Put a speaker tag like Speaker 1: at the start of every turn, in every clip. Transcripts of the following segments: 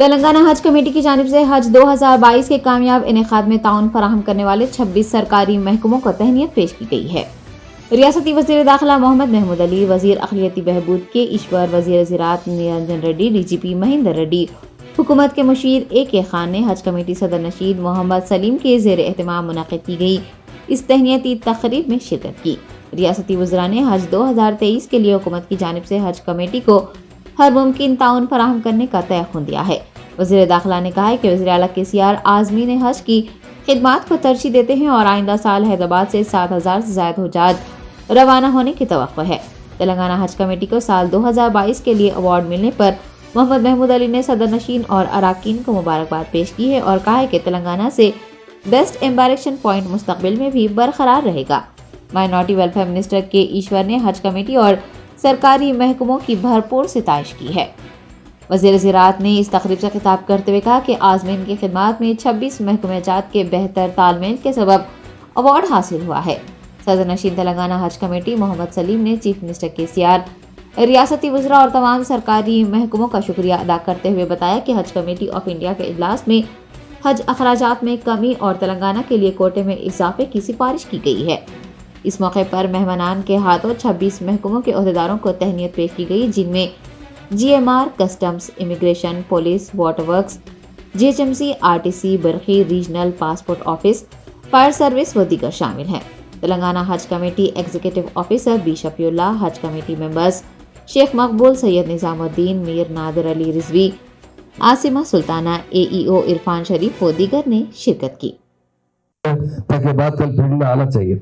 Speaker 1: तेलंगाना हज कमेटी की जानिब से हज 2022 के कामयाब इनेकाद में ताउन फराहम करने वाले 26 सरकारी महकमों को तहनीत पेश की गई है। रियासती वज़ीर दाखिला मोहम्मद महमूद अली, वज़ीर अक़लियती बहबूद के ईश्वर, वज़ीर ज़राअत निरंजन रेड्डी, DGP महेंद्र रेड्डी, हुकूमत के मुशीर AK खान ने हज कमेटी सदर नशीद मोहम्मद सलीम के ज़ेर एहतमाम मुनक़िद की गई इस तहनीती तक़रीब में शिरकत की। रियासती वज़रा ने हज 2023 के लिए हुकूमत की जानिब से हज कमेटी को हर मुमकिन ताउन फराहम करने का तयख़ुन दिया है। वज़ीर दाखिला ने कहा है कि वज़ीर आला KCR आज़मीन हज की खिदमात को तरजीह देते हैं और आइंदा साल हैदराबाद से 7,000 से ज़ायद हुज्जाज रवाना होने की तवक्को है। तेलंगाना हज कमेटी को साल 2022 के लिए अवार्ड मिलने पर मोहम्मद महमूद अली ने सदर नशीन और अराकीन को मुबारकबाद पेश की है और कहा है कि तेलंगाना से बेस्ट एम्बारेक्शन पॉइंट मुस्तकबिल में भी बरकरार रहेगा। माइनॉरिटी वेलफेयर मिनिस्टर के ईश्वर ने हज कमेटी और सरकारी महकमों की भरपूर सिताइश की है। वज़ीर ज़राअत ने इस तकरीब से खिताब करते हुए कहा कि आज़मीन की खिदमात में 26 महकमेजात के बेहतर तालमेल के सबब अवार्ड हासिल हुआ है। सदर नशीन तेलंगाना हज कमेटी मोहम्मद सलीम ने चीफ मिनिस्टर KCR, रियासती वज़रा और तमाम सरकारी महकमों का शुक्रिया अदा करते हुए बताया कि हज कमेटी ऑफ इंडिया के इजलास में हज अखराजात में कमी और तेलंगाना के लिए कोटे में इजाफे की सिफारिश की गई है। इस मौके पर मेहमानान के हाथों 26 महकमों के अहदेदारों को तहनीत पेश की गई, जिनमें GMR, customs, immigration, police, water works, GHMC, RTC, बरखी, regional passport office, fire service व दीगर शामिल हैं। तेलंगाना हज committee executive officer B Shafiullah, हज कमेटी मेंबर्स शेख मकबूल, सैयद निजामुद्दीन, मीर नादिर अली रिजवी, आसिमा सुल्ताना, AEO इरफान शरीफ व दीगर ने शिरकत की।
Speaker 2: ताकि बात कल फील्ड में आना चाहिए।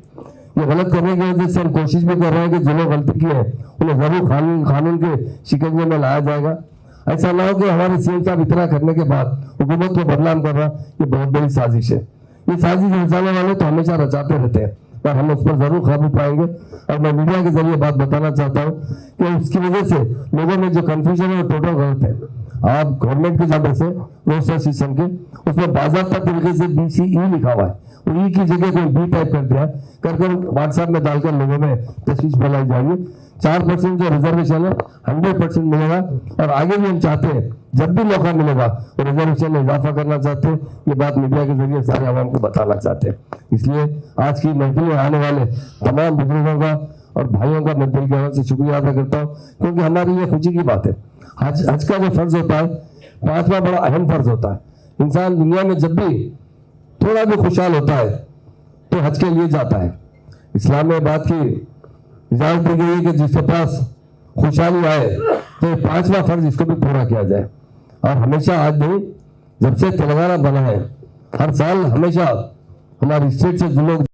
Speaker 2: ये गलत करने की वजह से हम कोशिश भी कर रहे हैं कि जिन्होंने गलती की है उन्हें जरूर कानून के शिकंजे में लाया जाएगा। ऐसा ना हो कि हमारे CM साहब इतना करने के बाद हुकूमत को बदनाम कर रहा, ये बहुत बड़ी साजिश है। ये साजिश रचाने वाले तो हमेशा रचाते रहते हैं, पर हम उस पर जरूर काबू पाएंगे। और मैं मीडिया के जरिए बात बताना चाहता हूँ कि उसकी वजह से लोगों में जो कंफ्यूजन है वो टोटल गलत है। आप गवर्नमेंट की जानिब से रोस्टर सिस्टम के उसमें बाज़ाब्ता तरीके से BCE लिखा हुआ है, ई की जगह कोई B टाइप कर दिया कर व्हाट्सएप में डालकर लोगों में तशवीश फैलाई जाएगी। 4% जो रिजर्वेशन है 100% मिलेगा और आगे भी हम चाहते हैं जब भी मौका मिलेगा तो रिजर्वेशन में इजाफा करना चाहते हैं। ये बात मीडिया के जरिए सारे आवाम को बताना चाहते हैं। इसलिए आज की महफिल में आने वाले तमाम बुजुर्गों का और भाइयों का मैं दिल की गहराई से शुक्रिया अदा करता हूँ, क्योंकि हमारी ये खुशी की बात है। हज का जो फर्ज होता है 5वां बड़ा अहम फर्ज होता है। इंसान दुनिया में जब भी थोड़ा भी खुशहाल होता है तो हज के लिए जाता है। इस्लाम में बात की इजाजत दी गई है कि जिसके पास खुशहाली आए तो 5वां फर्ज इसको भी पूरा किया जाए। और हमेशा आज नहीं, जब से तेलंगाना बना है हर साल हमेशा हमारी स्टेट से जो लोग